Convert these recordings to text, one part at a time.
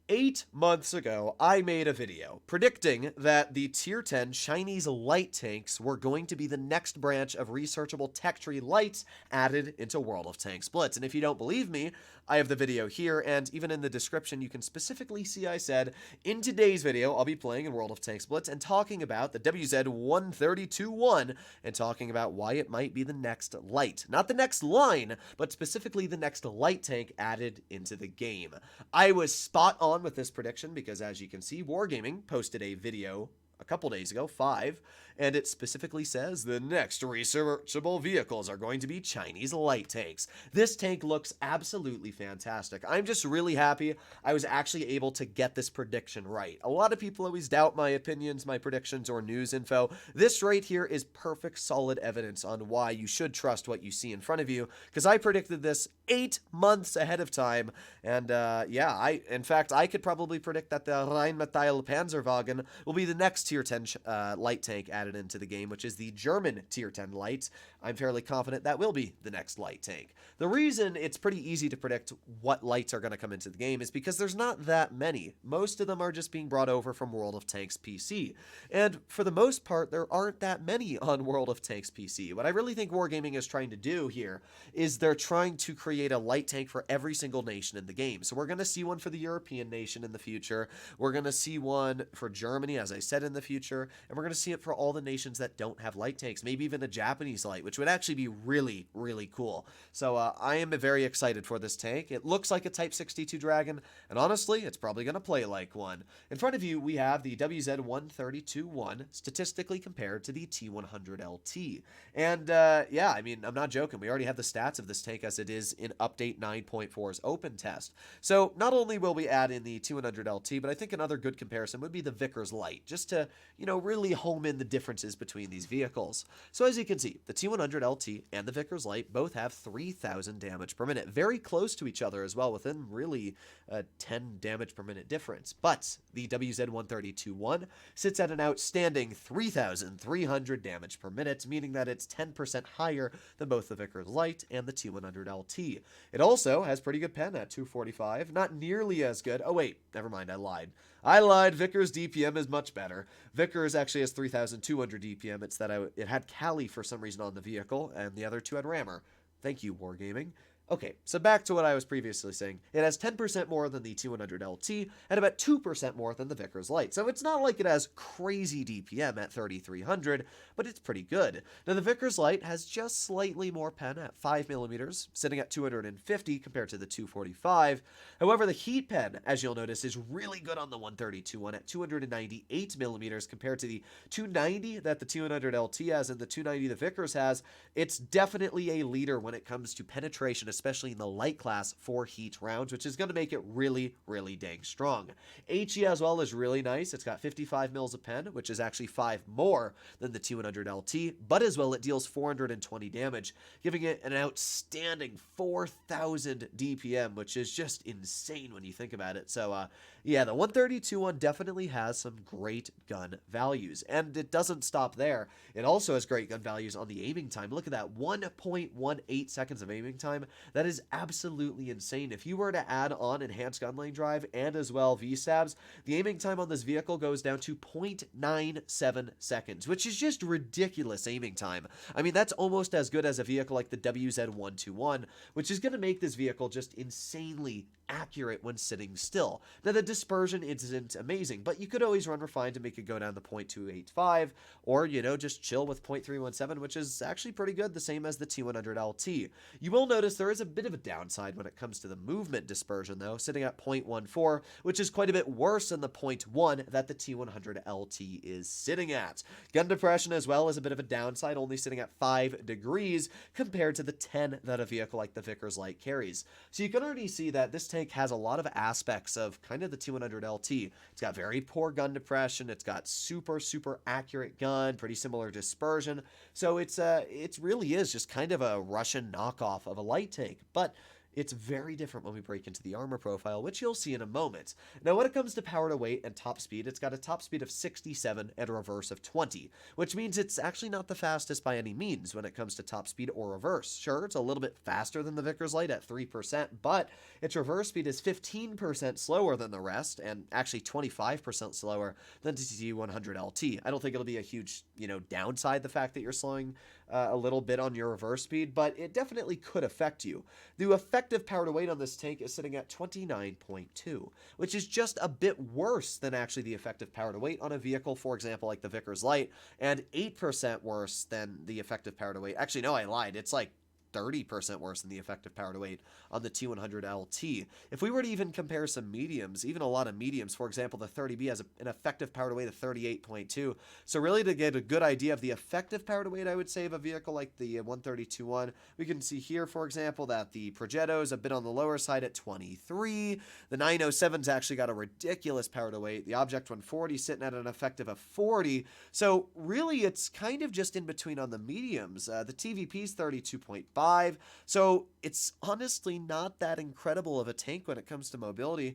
8 months ago, I made a video predicting that the Tier 10 Chinese light tanks were going to be the next branch of researchable tech tree lights added into World of Tanks Blitz. And if you don't believe me, I have the video here, and even in the description, you can specifically see I said, in today's video, I'll be playing in World of Tanks Blitz and talking about the WZ-132-1 and talking about why it might be the next light. Not the next line, but specifically the next light tank added into the game. I was spot on with this prediction because, as you can see, Wargaming posted a video a couple days ago, 5, and it specifically says the next researchable vehicles are going to be Chinese light tanks. This tank looks absolutely fantastic. I'm just really happy I was actually able to get this prediction right. A lot of people always doubt my opinions, my predictions, or news info. This right here is perfect, solid evidence on why you should trust what you see in front of you, because I predicted this 8 months ahead of time, and yeah, in fact, I could probably predict that the Rheinmetall Panzerwagen will be the next Tier 10 light tank added into the game, which is the German Tier 10 light. I'm fairly confident that will be the next light tank. The reason it's pretty easy to predict what lights are going to come into the game is because there's not that many. Most of them are just being brought over from World of Tanks PC. And for the most part, there aren't that many on World of Tanks PC. What I really think Wargaming is trying to do here is they're trying to create a light tank for every single nation in the game. So we're going to see one for the European nation in the future. We're going to see one for Germany, as I said, in the future. And we're going to see it for all the nations that don't have light tanks. Maybe even a Japanese light, which would actually be really, really cool. So I am very excited for this tank. It looks like a Type 62 Dragon, and honestly, it's probably going to play like one. In front of you, we have the WZ-132-1 statistically compared to the T100LT. And yeah, I mean, I'm not joking. We already have the stats of this tank as it is in Update 9.4's open test. So not only will we add in the T100LT, but I think another good comparison would be the Vickers Light, just to, really home in the differences between these vehicles. So as you can see, the T100LT and the Vickers Light both have 3,000 damage per minute, very close to each other as well, within really a 10 damage per minute difference. But the WZ-132-1 sits at an outstanding 3,300 damage per minute, meaning that it's 10% higher than both the Vickers Light and the T100LT. It also has pretty good pen at 245, not nearly as good. Oh wait, never mind, I lied. Vickers DPM is much better. Vickers actually has 3,200 DPM. It's that it had Cali for some reason on the vehicle, and the other two had Rammer. Thank you, Wargaming. Okay, so back to what I was previously saying. It has 10% more than the T100LT and about 2% more than the Vickers Light. So it's not like it has crazy DPM at 3,300, but it's pretty good. Now the Vickers Light has just slightly more pen at 5mm, sitting at 250 compared to the 245. However, the heat pen, as you'll notice, is really good on the 132-1 at 298mm compared to the 290 that the T100LT has and the 290 the Vickers has. It's definitely a leader when it comes to penetration, especially in the light class for heat rounds, which is going to make it really, really dang strong. HE as well is really nice. It's got 55 mils of pen, which is actually 5 more than the T100LT, but as well it deals 420 damage, giving it an outstanding 4,000 DPM, which is just insane when you think about it. So yeah, the 132-1 definitely has some great gun values, and it doesn't stop there. It also has great gun values on the aiming time. Look at that, 1.18 seconds of aiming time. That is absolutely insane. If you were to add on enhanced gun lane drive and as well VSABs, the aiming time on this vehicle goes down to 0.97 seconds, which is just ridiculous aiming time. I mean, that's almost as good as a vehicle like the WZ-121, which is going to make this vehicle just insanely accurate when sitting still. Now, the dispersion isn't amazing, but you could always run refined to make it go down to 0.285, or, just chill with 0.317, which is actually pretty good, the same as the T100LT. You will notice there is a bit of a downside when it comes to the movement dispersion, though, sitting at 0.14, which is quite a bit worse than the 0.1 that the T100LT is sitting at. Gun depression as well is a bit of a downside, only sitting at 5 degrees compared to the 10 that a vehicle like the Vickers Light carries. So you can already see that this tank has a lot of aspects of kind of the T100LT. It's got very poor gun depression. It's got super, super accurate gun, pretty similar dispersion. So it really is just kind of a Russian knockoff of a light tank. But It's very different when we break into the armor profile, which you'll see in a moment. Now, when it comes to power to weight and top speed, it's got a top speed of 67 and a reverse of 20, which means it's actually not the fastest by any means when it comes to top speed or reverse. Sure, it's a little bit faster than the Vickers Light at 3%, but its reverse speed is 15% slower than the rest, and actually 25% slower than the T100LT. I don't think it'll be a huge, downside, the fact that you're slowing a little bit on your reverse speed, but it definitely could affect you. The effective power to weight on this tank is sitting at 29.2, which is just a bit worse than actually the effective power to weight on a vehicle, for example, like the Vickers Light, and 8% worse than the effective power to weight. Actually, no, I lied. It's like 30% worse than the effective power to weight on the T100LT. If we were to even compare some mediums, even a lot of mediums, for example, the 30B has an effective power to weight of 38.2. So really, to get a good idea of the effective power to weight, I would say, of a vehicle like the 132-1, we can see here, for example, that the Progetto is a bit on the lower side at 23. The 907's actually got a ridiculous power to weight. The Object 140 sitting at an effective of 40. So really, it's kind of just in between on the mediums. The TVP's 32.5. So it's honestly not that incredible of a tank when it comes to mobility.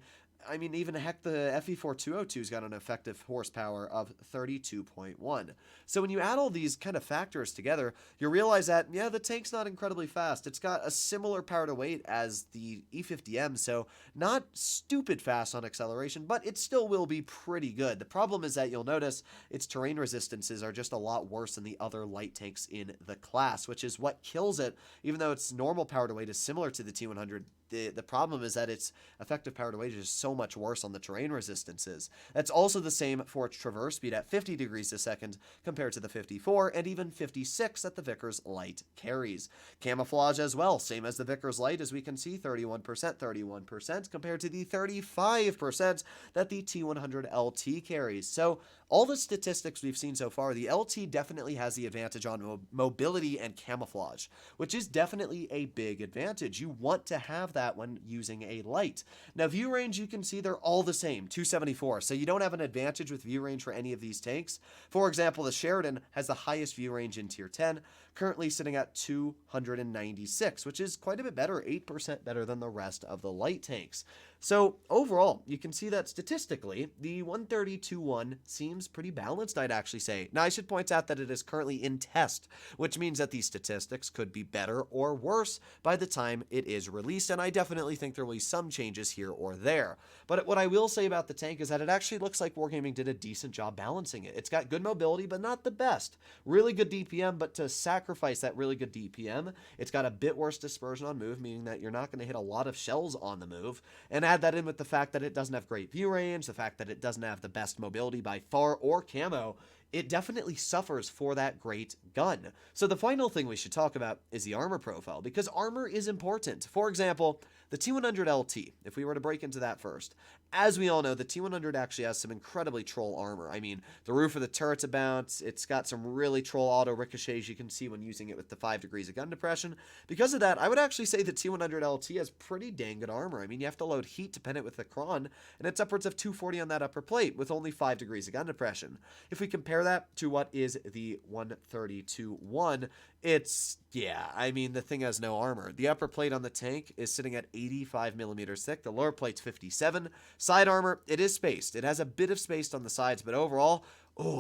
I mean, even heck, the FE4202's got an effective horsepower of 32.1. So when you add all these kind of factors together, you realize that, yeah, the tank's not incredibly fast. It's got a similar power to weight as the E50M, so not stupid fast on acceleration, but it still will be pretty good. The problem is that you'll notice its terrain resistances are just a lot worse than the other light tanks in the class, which is what kills it, even though its normal power to weight is similar to the T100. The problem is that its effective power to weight is so much worse on the terrain resistances. That's also the same for its traverse speed at 50 degrees a second compared to the 54 and even 56 that the Vickers Light carries. Camouflage as well, same as the Vickers Light, as we can see, 31% compared to the 35% that the T100LT carries. So all the statistics we've seen so far, the LT definitely has the advantage on mobility and camouflage, which is definitely a big advantage. You want to have that when using a light. Now, view range, you can see they're all the same, 274, so you don't have an advantage with view range for any of these tanks. For example, the Sheridan has the highest view range in Tier 10, currently sitting at 296, which is quite a bit better, 8% better than the rest of the light tanks. So overall, you can see that statistically, the 132-1 seems pretty balanced, I'd actually say. Now, I should point out that it is currently in test, which means that these statistics could be better or worse by the time it is released, and I definitely think there will be some changes here or there. But what I will say about the tank is that it actually looks like Wargaming did a decent job balancing it. It's got good mobility, but not the best. Really good DPM, but to sacrifice that really good DPM, it's got a bit worse dispersion on move, meaning that you're not going to hit a lot of shells on the move, and add that in with the fact that it doesn't have great view range, the fact that it doesn't have the best mobility by far or camo, it definitely suffers for that great gun. So the final thing we should talk about is the armor profile, because armor is important. For example, the T100LT, if we were to break into that first, as we all know, the T100 actually has some incredibly troll armor. I mean, the roof of the turret's a bounce. It's got some really troll auto ricochets you can see when using it with the 5 degrees of gun depression. Because of that, I would actually say the T100LT has pretty dang good armor. I mean, you have to load heat to pen it with the Kron, and it's upwards of 240 on that upper plate with only 5 degrees of gun depression. If we compare that to what is the 132-1, the thing has no armor. The upper plate on the tank is sitting at 85 millimeters thick. The lower plate's 57. Side armor, it is spaced. It has a bit of space on the sides, but overall,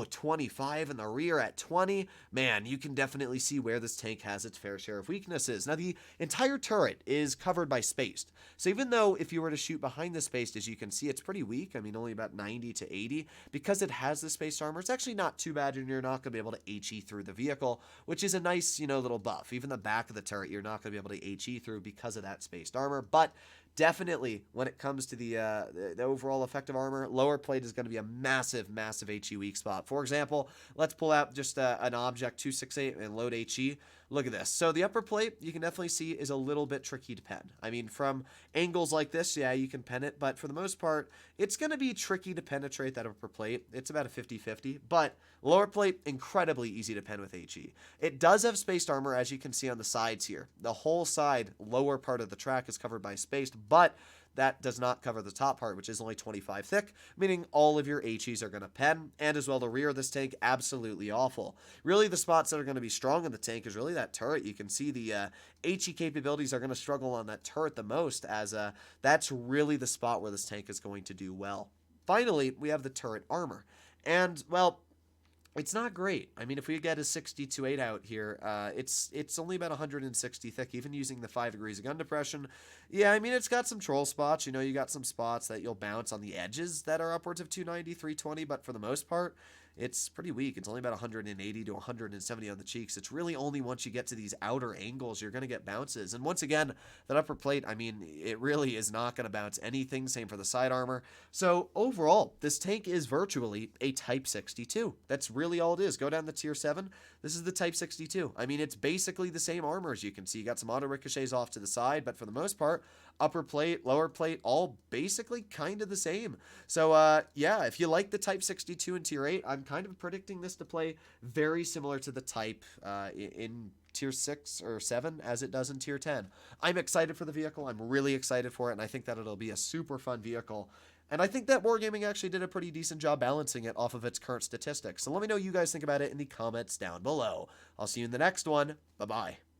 25 in the rear at 20. Man, you can definitely see where this tank has its fair share of weaknesses. Now, the entire turret is covered by spaced. So even though if you were to shoot behind the spaced, as you can see, it's pretty weak. I mean, only about 90 to 80. Because it has the spaced armor, it's actually not too bad, and you're not going to be able to HE through the vehicle, which is a nice, little buff. Even the back of the turret, you're not going to be able to HE through because of that spaced armor. But definitely, when it comes to the overall effective armor, lower plate is going to be a massive, massive HE weak spot. For example, let's pull out just an Object 268 and load HE. Look at this. So the upper plate, you can definitely see, is a little bit tricky to pen. I mean, from angles like this, yeah, you can pen it, but for the most part, it's going to be tricky to penetrate that upper plate. It's about a 50-50, but lower plate, incredibly easy to pen with HE. It does have spaced armor, as you can see on the sides here. The whole side, lower part of the track is covered by spaced, but that does not cover the top part, which is only 25 thick, meaning all of your HEs are going to pen, and as well the rear of this tank, absolutely awful. Really, the spots that are going to be strong in the tank is really that turret. You can see the HE capabilities are going to struggle on that turret the most, as that's really the spot where this tank is going to do well. Finally, we have the turret armor. And, well, it's not great. I mean, if we get a 62.8 out here, it's only about 160 thick, even using the 5 degrees of gun depression. Yeah, I mean, it's got some troll spots. You know, you got some spots that you'll bounce on the edges that are upwards of 290, 320, but for the most part, it's pretty weak. It's only about 180 to 170 on the cheeks. It's really only once you get to these outer angles you're going to get bounces. And once again, that upper plate, I mean, it really is not going to bounce anything. Same for the side armor. So overall, this tank is virtually a Type 62. That's really all it is. Go down to tier 7. This is the Type 62. I mean, it's basically the same armor as you can see. You got some auto ricochets off to the side, but for the most part, upper plate, lower plate, all basically kind of the same. So, yeah, if you like the Type 62 in tier 8, I'm kind of predicting this to play very similar to the Type in tier 6 or 7 as it does in tier 10. I'm excited for the vehicle. I'm really excited for it, and I think that it'll be a super fun vehicle. And I think that Wargaming actually did a pretty decent job balancing it off of its current statistics. So let me know what you guys think about it in the comments down below. I'll see you in the next one. Bye-bye.